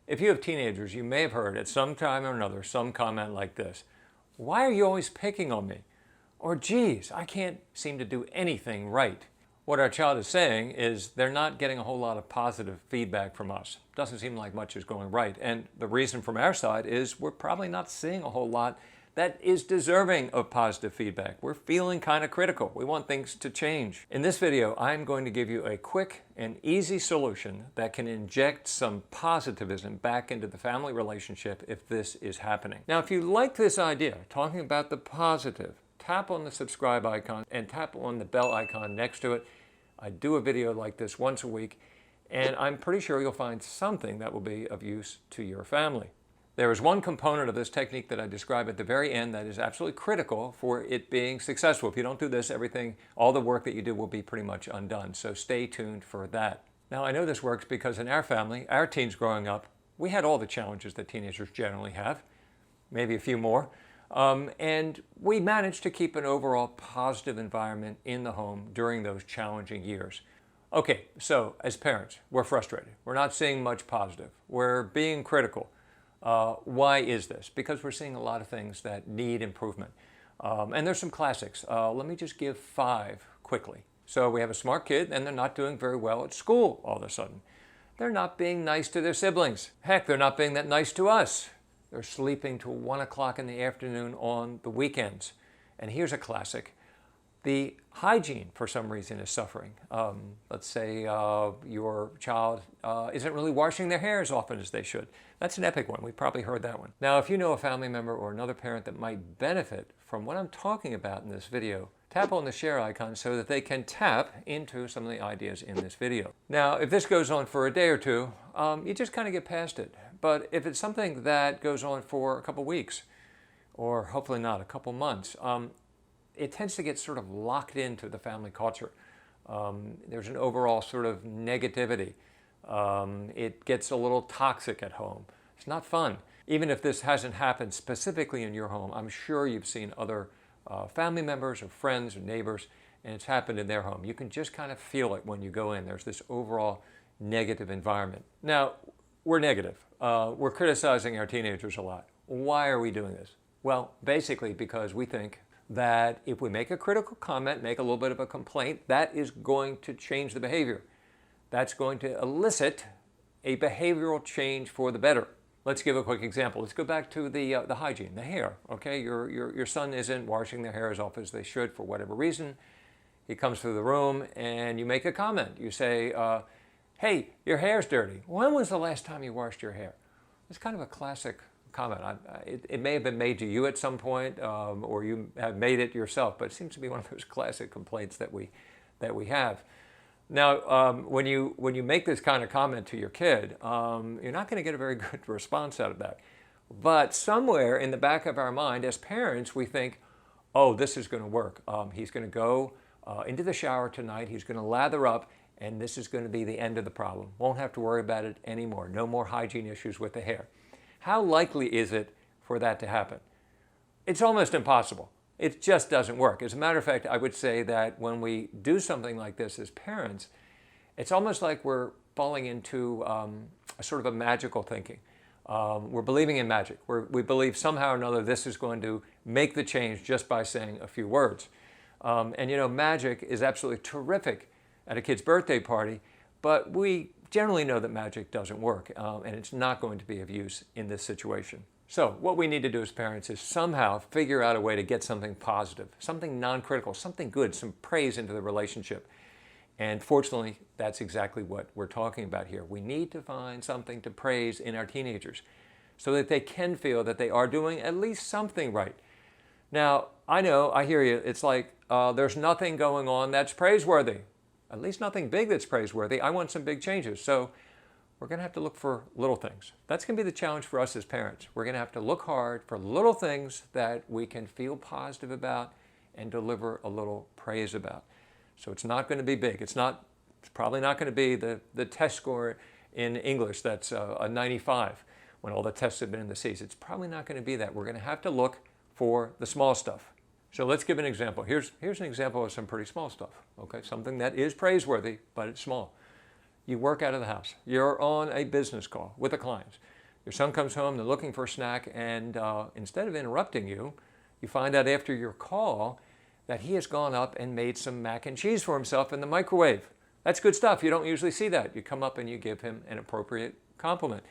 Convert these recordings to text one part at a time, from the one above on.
If you have teenagers, you may have heard at some time or another some comment like this: "Why are you always picking on me?" Or, "Geez, I can't seem to do anything right." What our child is saying is they're not getting a whole lot of positive feedback from us. Doesn't seem like much is going right. And the reason from our side is we're probably not seeing a whole lot that is deserving of positive feedback. We're feeling kind of critical. We want things to change. In this video, I'm going to give you a quick and easy solution that can inject some positivism back into the family relationship if this is happening. Now, if you like this idea, talking about the positive, tap on the subscribe icon and tap on the bell icon next to it. I do a video like this once a week, and I'm pretty sure you'll find something that will be of use to your family. There is one component of this technique that I describe at the very end that is absolutely critical for it being successful. If you don't do this, all the work that you do will be pretty much undone. So stay tuned for that. Now, I know this works because in our family, our teens growing up, we had all the challenges that teenagers generally have, maybe a few more. And we managed to keep an overall positive environment in the home during those challenging years. Okay, so as parents, we're frustrated. We're not seeing much positive. We're being critical. Why is this? Because we're seeing a lot of things that need improvement. And there's some classics. Let me just give 5 quickly. So we have a smart kid and they're not doing very well at school all of a sudden. They're not being nice to their siblings. Heck, they're not being that nice to us. They're sleeping till 1 o'clock in the afternoon on the weekends. And here's a classic. The hygiene, for some reason, is suffering. Let's say your child isn't really washing their hair as often as they should. That's an epic one. We've probably heard that one. Now, if you know a family member or another parent that might benefit from what I'm talking about in this video, tap on the share icon so that they can tap into some of the ideas in this video. Now, if this goes on for a day or two, you just kind of get past it. But if it's something that goes on for a couple weeks, or hopefully not, a couple months, it tends to get sort of locked into the family culture. There's an overall sort of negativity. It gets a little toxic at home. It's not fun. Even if this hasn't happened specifically in your home, I'm sure you've seen other family members or friends or neighbors, and it's happened in their home. You can just kind of feel it when you go in. There's this overall negative environment. Now, we're negative. We're criticizing our teenagers a lot. Why are we doing this? Well, basically because we think that if we make a critical comment, make a little bit of a complaint, that is going to change the behavior. That's going to elicit a behavioral change for the better. Let's give a quick example. Let's go back to the hygiene, the hair. Okay, your son isn't washing their hair as often as they should for whatever reason. He comes through the room and you make a comment. You say, "Hey, your hair's dirty. When was the last time you washed your hair?" It's kind of a classic comment. It may have been made to you at some point, or you have made it yourself, but it seems to be one of those classic complaints that we have. Now, when you make this kind of comment to your kid, you're not going to get a very good response out of that. But somewhere in the back of our mind, as parents, we think, "Oh, this is going to work. He's going to go into the shower tonight. He's going to lather up, and this is going to be the end of the problem. Won't have to worry about it anymore. No more hygiene issues with the hair." How likely is it for that to happen? It's almost impossible. It just doesn't work. As a matter of fact, I would say that when we do something like this as parents, it's almost like we're falling into a sort of a magical thinking. We're believing in magic. We believe somehow or another this is going to make the change just by saying a few words. And you know, magic is absolutely terrific at a kid's birthday party, but we generally know that magic doesn't work, and it's not going to be of use in this situation. So what we need to do as parents is somehow figure out a way to get something positive, something non-critical, something good, some praise into the relationship. And fortunately, that's exactly what we're talking about here. We need to find something to praise in our teenagers so that they can feel that they are doing at least something right. Now, I know, I hear you, it's like there's nothing going on that's praiseworthy. At least nothing big that's praiseworthy. I want some big changes. So we're going to have to look for little things. That's going to be the challenge for us as parents. We're going to have to look hard for little things that we can feel positive about and deliver a little praise about. So it's not going to be big. It's probably not going to be the test score in English that's a 95 when all the tests have been in the C's. It's probably not going to be that. We're going to have to look for the small stuff. So let's give an example. Here's an example of some pretty small stuff, okay? Something that is praiseworthy, but it's small. You work out of the house. You're on a business call with a client. Your son comes home, they're looking for a snack, and instead of interrupting you, you find out after your call that he has gone up and made some mac and cheese for himself in the microwave. That's good stuff. You don't usually see that. You come up and you give him an appropriate compliment.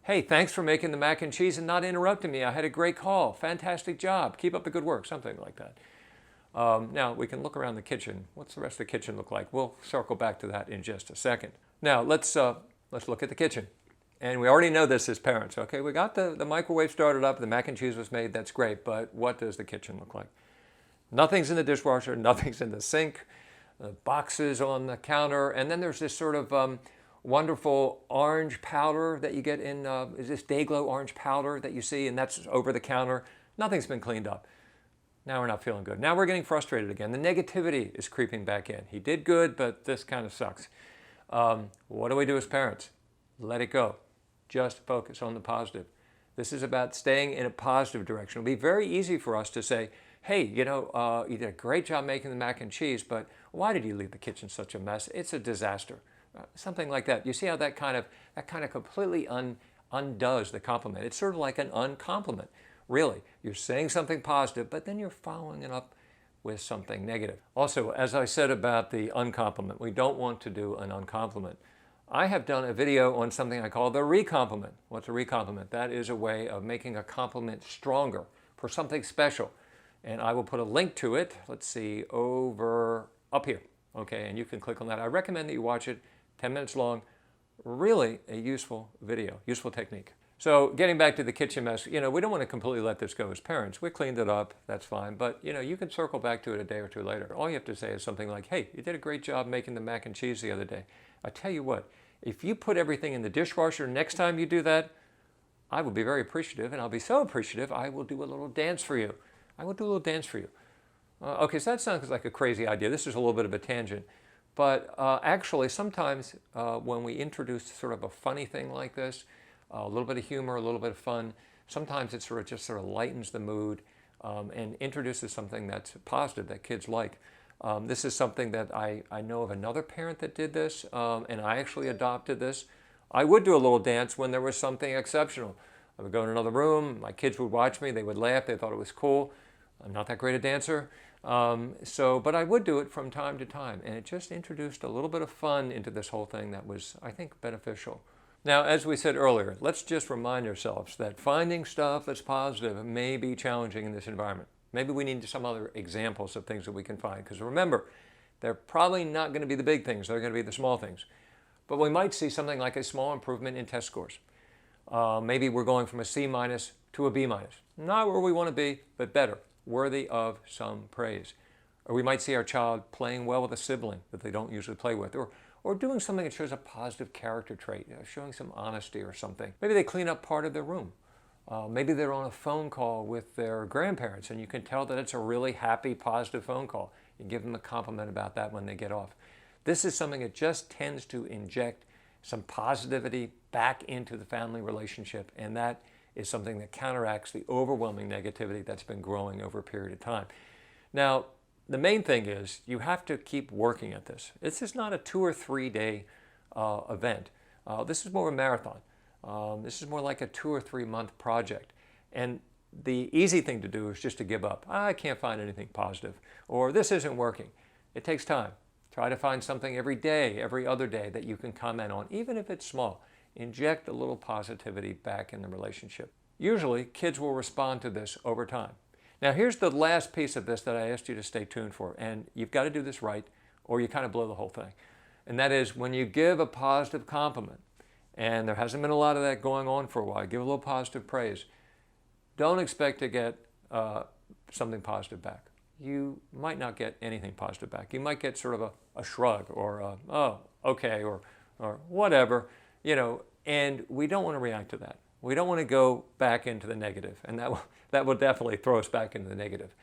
Hey, thanks for making the mac and cheese and not interrupting me. I had a great call. Fantastic job. Keep up the good work. Something like that. Now, we can look around the kitchen. What's the rest of the kitchen look like? We'll circle back to that in just a second. Now, let's look at the kitchen. And we already know this as parents. Okay, we got the microwave started up. The mac and cheese was made. That's great. But what does the kitchen look like? Nothing's in the dishwasher. Nothing's in the sink. Boxes on the counter. And then there's this sort of wonderful orange powder that you get in, is this Day-Glo orange powder that you see, and that's over the counter. Nothing's been cleaned up. Now we're not feeling good. Now we're getting frustrated again. The negativity is creeping back in. He did good, but this kind of sucks. What do we do as parents? Let it go. Just focus on the positive. This is about staying in a positive direction. It'll be very easy for us to say, hey, you did a great job making the mac and cheese, but why did you leave the kitchen such a mess? It's a disaster. Something like that. You see how that kind of completely undoes the compliment. It's sort of like an uncompliment. Really, you're saying something positive, but then you're following it up with something negative. Also, as I said about the uncompliment, we don't want to do an uncompliment. I have done a video on something I call the recompliment. What's a recompliment? That is a way of making a compliment stronger for something special. And I will put a link to it, let's see, over up here. Okay, and you can click on that. I recommend that you watch it, 10 minutes long. Really a useful video, useful technique. So getting back to the kitchen mess, we don't want to completely let this go as parents. We cleaned it up, that's fine. But, you can circle back to it a day or two later. All you have to say is something like, hey, you did a great job making the mac and cheese the other day. I tell you what, if you put everything in the dishwasher next time you do that, I will be very appreciative, and I'll be so appreciative, I will do a little dance for you. I will do a little dance for you. Okay, so that sounds like a crazy idea. This is a little bit of a tangent. But actually, sometimes when we introduce sort of a funny thing like this, a little bit of humor, a little bit of fun, sometimes it just lightens the mood and introduces something that's positive that kids like. This is something that I know of another parent that did this, and I actually adopted this. I would do a little dance when there was something exceptional. I would go in another room, my kids would watch me, they would laugh, they thought it was cool. I'm not that great a dancer, but I would do it from time to time, and it just introduced a little bit of fun into this whole thing that was, I think, beneficial. Now, as we said earlier, let's just remind ourselves that finding stuff that's positive may be challenging in this environment. Maybe we need some other examples of things that we can find, because remember, they're probably not going to be the big things, they're going to be the small things. But we might see something like a small improvement in test scores. Maybe we're going from a C- to a B-. Not where we want to be, but better, worthy of some praise. Or we might see our child playing well with a sibling that they don't usually play with, or doing something that shows a positive character trait, showing some honesty or something. Maybe they clean up part of their room. Maybe they're on a phone call with their grandparents, and you can tell that it's a really happy, positive phone call. You give them a compliment about that when they get off. This is something that just tends to inject some positivity back into the family relationship, and that is something that counteracts the overwhelming negativity that's been growing over a period of time. Now, the main thing is you have to keep working at this. This is not a 2 or 3 day event. This is more of a marathon. This is more like a 2 or 3 month project. And the easy thing to do is just to give up. I can't find anything positive, or this isn't working. It takes time. Try to find something every day, every other day that you can comment on, even if it's small. Inject a little positivity back in the relationship. Usually, kids will respond to this over time. Now, here's the last piece of this that I asked you to stay tuned for, and you've got to do this right, or you kind of blow the whole thing. And that is, when you give a positive compliment, and there hasn't been a lot of that going on for a while, give a little positive praise. Don't expect to get something positive back. You might not get anything positive back. You might get sort of a shrug, or a, oh, okay, or whatever, and we don't want to react to that. We don't want to go back into the negative, and that will definitely throw us back into the negative.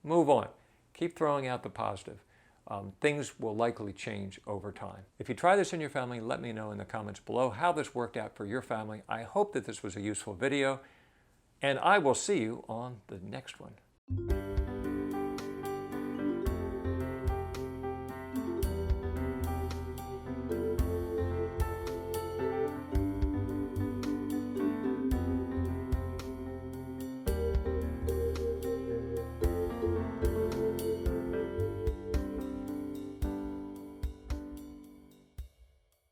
Move on. Keep throwing out the positive. Things will likely change over time. If you try this in your family, let me know in the comments below how this worked out for your family. I hope that this was a useful video, and I will see you on the next one.